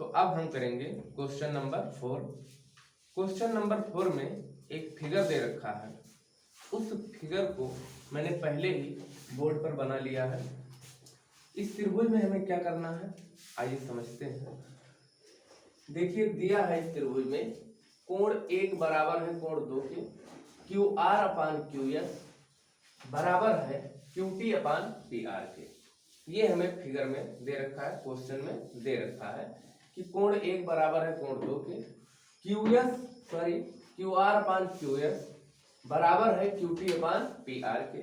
तो अब हम करेंगे क्वेश्चन नंबर 4। क्वेश्चन नंबर 4 में एक फिगर दे रखा है, उस फिगर को मैंने पहले ही बोर्ड पर बना लिया है। इस त्रिभुज में हमें क्या करना है, आइए समझते हैं। देखिए दिया है इस त्रिभुज में कोण 1 बराबर है कोण 2 के, क्यू आर अपान क्यू एस बराबर है क्यू टी अपान पी आर के। ये हमें फिगर में दे रखा है, क्वेश्चन में दे रखा है कि कोण 1 बराबर है कोण 2 के, क्यू आर अपान क्यू एस बराबर है क्यू टी अपान पी आर के।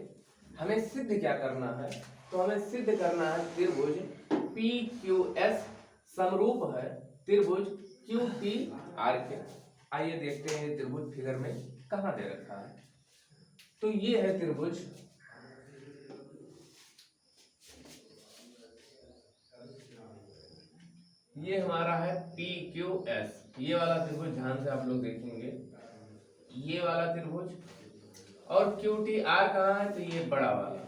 हमें सिद्ध क्या करना है, तो हमें सिद्ध करना है त्रिभुज पी क्यू एस समरूप है त्रिभुज क्यू टी आर के। आइए देखते हैं त्रिभुज फिगर में कहाँ दे रखा है। तो ये है त्रिभुज, ये हमारा है पी क्यू एस। ये वाला त्रिभुज ध्यान से आप लोग देखेंगे, ये वाला त्रिभुज, और क्यू टी आर कहाँ है, तो ये बड़ा वाला।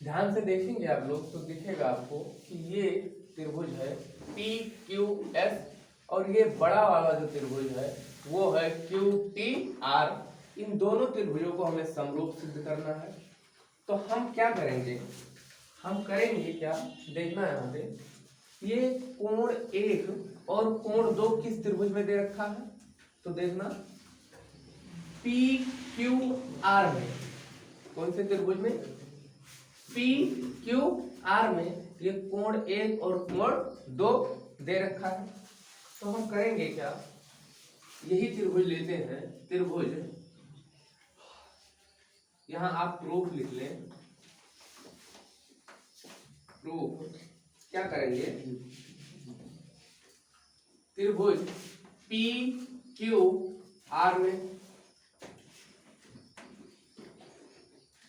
ध्यान से देखेंगे आप लोग तो दिखेगा आपको कि ये त्रिभुज है पी क्यू एस, और ये बड़ा वाला जो त्रिभुज है वो है क्यू टी आर। इन दोनों त्रिभुजों को हमें समरूप सिद्ध करना है। तो हम क्या करेंगे, हम करेंगे क्या, देखना है यहाँ पे। ये कोण 1 और कोण 2 किस त्रिभुज में दे रखा है, तो देखना पी क्यू आर में। कौन से त्रिभुज में, पी क्यू आर में ये कोण 1 और कोण 2 दे रखा है। तो हम करेंगे क्या, यही त्रिभुज लेते हैं, त्रिभुज, यहां आप प्रूफ लिख लें। प्रूफ क्या करेंगे, त्रिभुज पी क्यू आर में,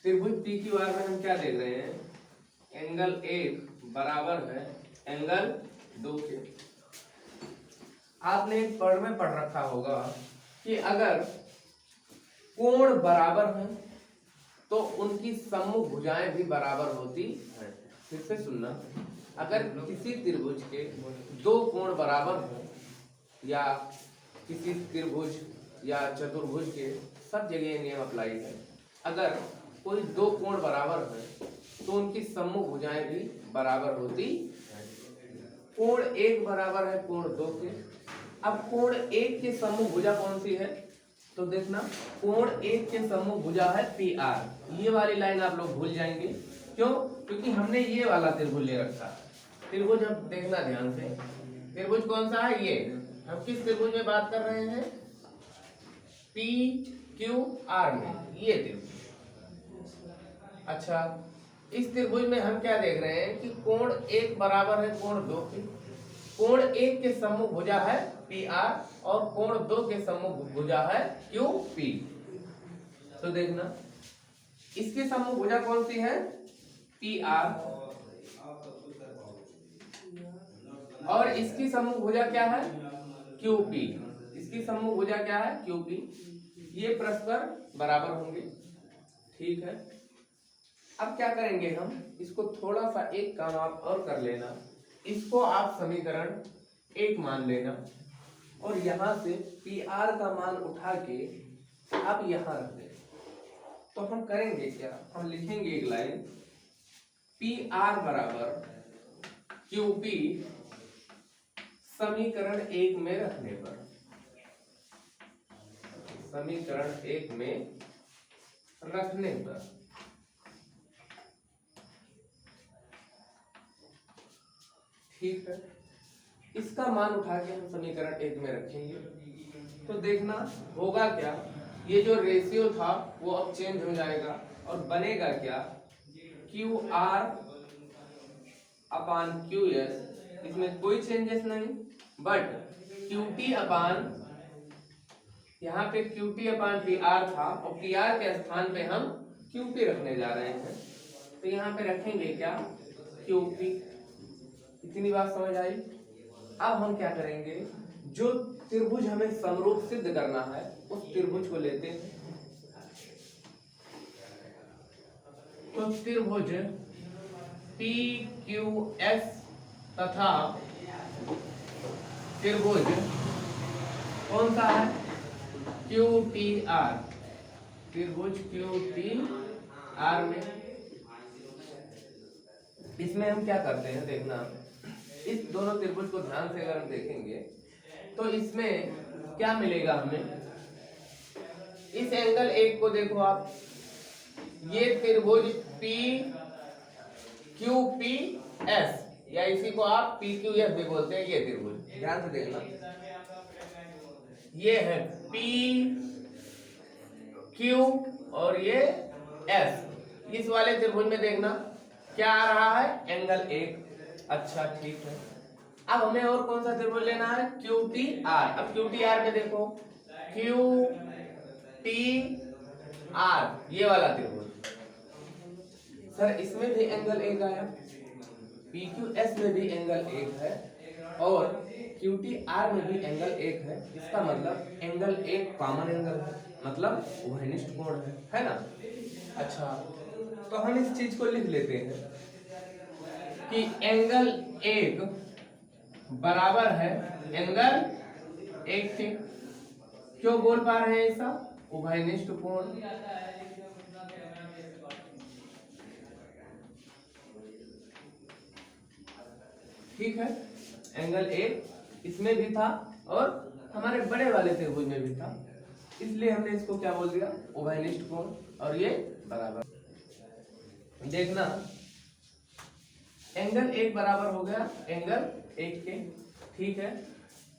त्रिभुज पी क्यू आर में हम क्या देख रहे हैं, एंगल 1 बराबर है एंगल 2 के। आपने एक पढ़ में पढ़ रखा होगा कि अगर कोण बराबर हैं तो उनकी सम्मुख भुजाएं भी बराबर होती हैं। फिर से सुनना, अगर किसी त्रिभुज के दो कोण बराबर हो, या किसी त्रिभुज या चतुर्भुज के, सब जगह नियम अप्लाई है, अगर कोई दो कोण बराबर है तो उनकी सम्मुख भुजाएं भी बराबर होती हैं। कोण 1 बराबर है कोण 2 के। अब कोण 1 के सम्मुख भुजा कौन सी है, तो देखना कोण 1 के सम्मुख भुजा है पी आर। ये वाली लाइन आप लोग भूल जाएंगे, क्यों, क्योंकि हमने ये वाला त्रिभुज ले रखा है। त्रिभुज अब देखना ध्यान से, त्रिभुज कौन सा है, ये हम किस त्रिभुज में बात कर रहे हैं, पी क्यू आर में, ये त्रिभुज। अच्छा, इस त्रिभुज में हम क्या देख रहे हैं कि कोण 1 बराबर है कोण 2 के। कोण 1 के सम्मुख भुजा है पी आर और कोण 2 के सम्मुख भुजा है क्यू पी। तो देखना इसकी सम्मुख भुजा कौन सी है, पी आर, और इसकी सम्मुख भुजा क्या है, क्यू पी। इसकी सम्मुख भुजा क्या है, क्यू पी। ये परस्पर बराबर होंगे, ठीक है। अब क्या करेंगे हम, इसको थोड़ा सा एक काम आप और कर लेना, इसको आप समीकरण 1 मान लेना, और यहां से पी आर का मान उठा के आप यहां रख दें। तो हम करेंगे क्या, हम लिखेंगे एक लाइन, पी आर बराबर क्यू पी समीकरण 1 में रखने पर, समीकरण 1 में रखने पर, ठीक है। इसका मान उठा के हम समीकरण 1 में रखेंगे तो देखना होगा क्या, ये जो रेशियो था वो अब चेंज हो जाएगा और बनेगा क्या, क्यू आर अपान क्यू एस, इसमें कोई चेंजेस नहीं, बट क्यू टी अपान, यहाँ पे क्यू टी अपान पी आर था और पी आर के स्थान पे हम क्यू पी रखने जा रहे हैं। तो यहाँ पे रखेंगे क्या, क्यू पी। इतनी बात समझ आई। अब हम क्या करेंगे, जो त्रिभुज हमें समरूप सिद्ध करना है उस त्रिभुज को लेते हैं। तो त्रिभुज पी क्यू एस तथा त्रिभुज कौन सा है, क्यू टी आर, त्रिभुज क्यू टी आर में, इसमें हम क्या करते हैं देखना, इस दोनों त्रिभुज को ध्यान से अगर हम देखेंगे तो इसमें क्या मिलेगा हमें, इस एंगल एक को देखो आप, ये त्रिभुज पी क्यू पी एस या इसी को आप पी क्यू एस भी बोलते हैं, ये त्रिभुज ध्यान से देखना, ये है पी क्यू और ये एस, इस वाले त्रिभुज में देखना क्या आ रहा है, एंगल एक। अच्छा ठीक है, अब हमें और कौन सा त्रिभुज लेना है, क्यू टी आर। अब क्यू टी आर में देखो, क्यू टी आर ये वाला त्रिभुज, सर इसमें भी एंगल एक आया, पी क्यू एस में भी एंगल एक है और क्यू टी आर में भी एंगल एक है, इसका मतलब एंगल एक कॉमन एंगल है, मतलब उभयनिष्ठ कोण है ना। अच्छा तो हम इस चीज को लिख लेते हैं कि एंगल एक बराबर है एंगल एक के, क्यों बोल पा रहे हैं ऐसा, उभयनिष्ठ कोण। ठीक है, एंगल एक इसमें भी था और हमारे बड़े वाले त्रिभुज में भी था, इसलिए हमने इसको क्या बोल दिया, उभयनिष्ठ कोण, और ये बराबर। देखना एंगल एक बराबर हो गया एंगल एक के, ठीक है,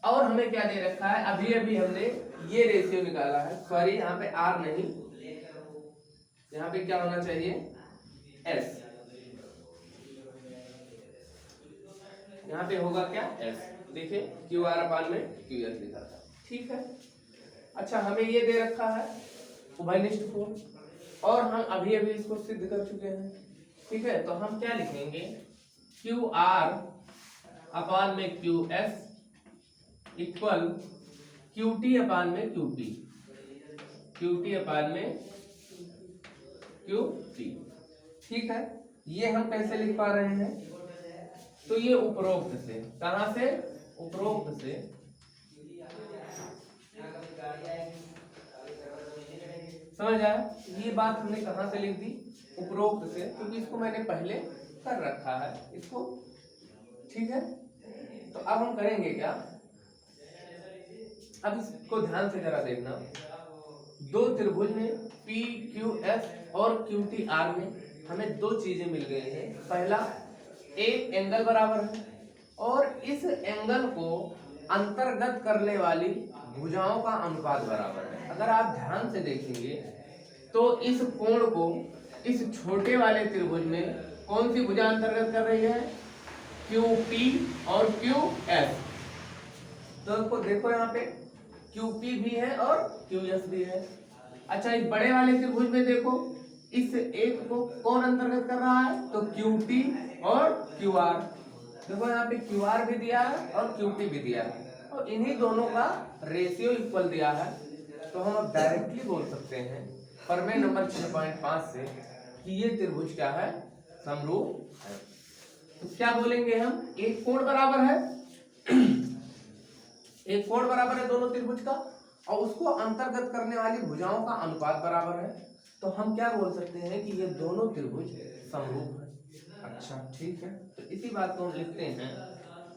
और हमें क्या दे रखा है, अभी अभी हमने ये रेशियो निकाला है, सॉरी यहाँ पे आर नहीं, यहाँ पे क्या होना चाहिए, एस, यहाँ पे होगा क्या, एस, देखिए क्यू आर अपान में क्यू एस लिखा था, ठीक है। अच्छा हमें ये दे रखा है उभयनिष्ठ कोण, और हम अभी अभी इसको सिद्ध कर चुके हैं, ठीक है, तो हम क्या लिखेंगे, क्यू आर अपान में Q S equal Q T upon में Q P, Q T upon में क्यू टी, ठीक है। ये हम कैसे लिख पा रहे हैं, तो ये उपरोक्त से, कहां से, उपरोक्त से, समझ आया, ये बात हमने कहां से लिख दी, उपरोक्त से, क्योंकि इसको मैंने पहले कर रखा है इसको, ठीक है। तो अब हम करेंगे क्या, अब इसको ध्यान से जरा देखना, दो त्रिभुज में पी क्यू एस और क्यू टी आर में हमें दो चीजें मिल गई हैं, पहला एक एंगल बराबर है और इस एंगल को अंतर्गत करने वाली भुजाओं का अनुपात बराबर है। अगर आप ध्यान से देखेंगे तो इस कोण को इस छोटे वाले त्रिभुज में कौन सी भुजा अंतर्गत कर रही है, क्यू पी और क्यू एस, तो देखो यहाँ पे क्यू पी भी है और क्यू एस भी है। अच्छा इस बड़े वाले त्रिभुज में देखो, इस एक को कौन अंतर्गत कर रहा है, तो क्यू टी और क्यू आर, देखो यहाँ पे क्यू आर भी दिया है और क्यू टी भी दिया है, और इन्हीं दोनों का रेशियो इक्वल दिया है, तो हम अब डायरेक्टली बोल सकते हैं प्रमेय नंबर 6.5 से कि ये त्रिभुज क्या है, समरूप है। तो क्या बोलेंगे हम, एक कोण बराबर है एक कोण बराबर है दोनों त्रिभुज का, और उसको अंतर्गत करने वाली भुजाओं का अनुपात बराबर है, तो हम क्या बोल सकते हैं कि ये दोनों त्रिभुज समरूप है। अच्छा ठीक है, तो इसी बात को हम लिखते हैं,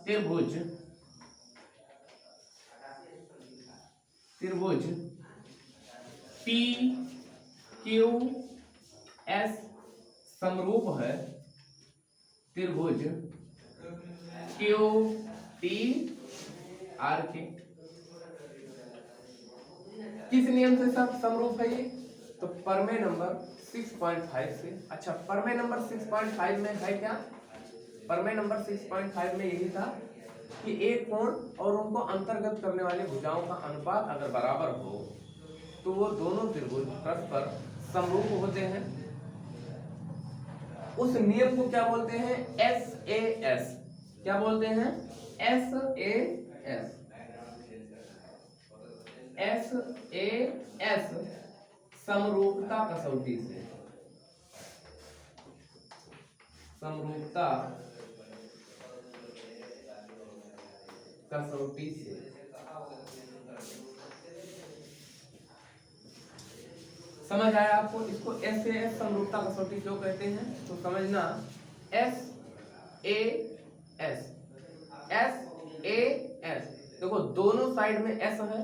त्रिभुज त्रिभुज पी क्यू एस समरूप है त्रिभुज क्यू टी आर के। किस नियम से सब समरूप है ये, तो प्रमेय नंबर 6.5 से। अच्छा प्रमेय नंबर 6.5 में है क्या, प्रमेय नंबर 6.5 में यही था कि एक कोण और उनको अंतर्गत करने वाली भुजाओं का अनुपात अगर बराबर हो तो वो दोनों त्रिभुज परस्पर समरूप होते हैं। उस नियम को क्या बोलते हैं, एस ए एस, क्या बोलते हैं, S A S, S A S, समरूपता कसौटी से, समरूपता कसौटी से समझ आया आपको? इसको SAS समरूपता कसौटी क्यों कहते हैं तो समझना, SAS देखो दोनों साइड में S है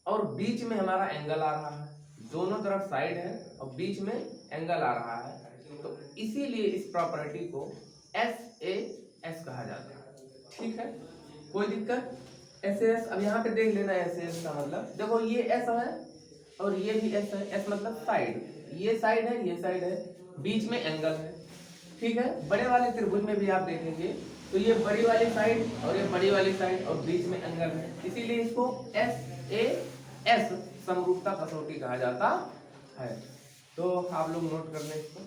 और बीच में हमारा एंगल आ रहा है, दोनों तरफ साइड है और बीच में एंगल आ रहा है, तो इसीलिए इस प्रॉपर्टी को SAS कहा जाता है। ठीक है, कोई दिक्कत? SAS अब यहाँ पे देख लेना, SAS का मतलब देखो ये S है और ये भी S है, S मतलब साइड, ये साइड है ये साइड है, बीच में एंगल है। ठीक है, बड़े वाले त्रिभुज में भी आप देखेंगे तो ये बड़ी वाली साइड और ये बड़ी वाली साइड और बीच में एंगल है, इसीलिए इसको SAS समरूपता कसौटी कहा जाता है। तो आप लोग नोट कर लें इसको।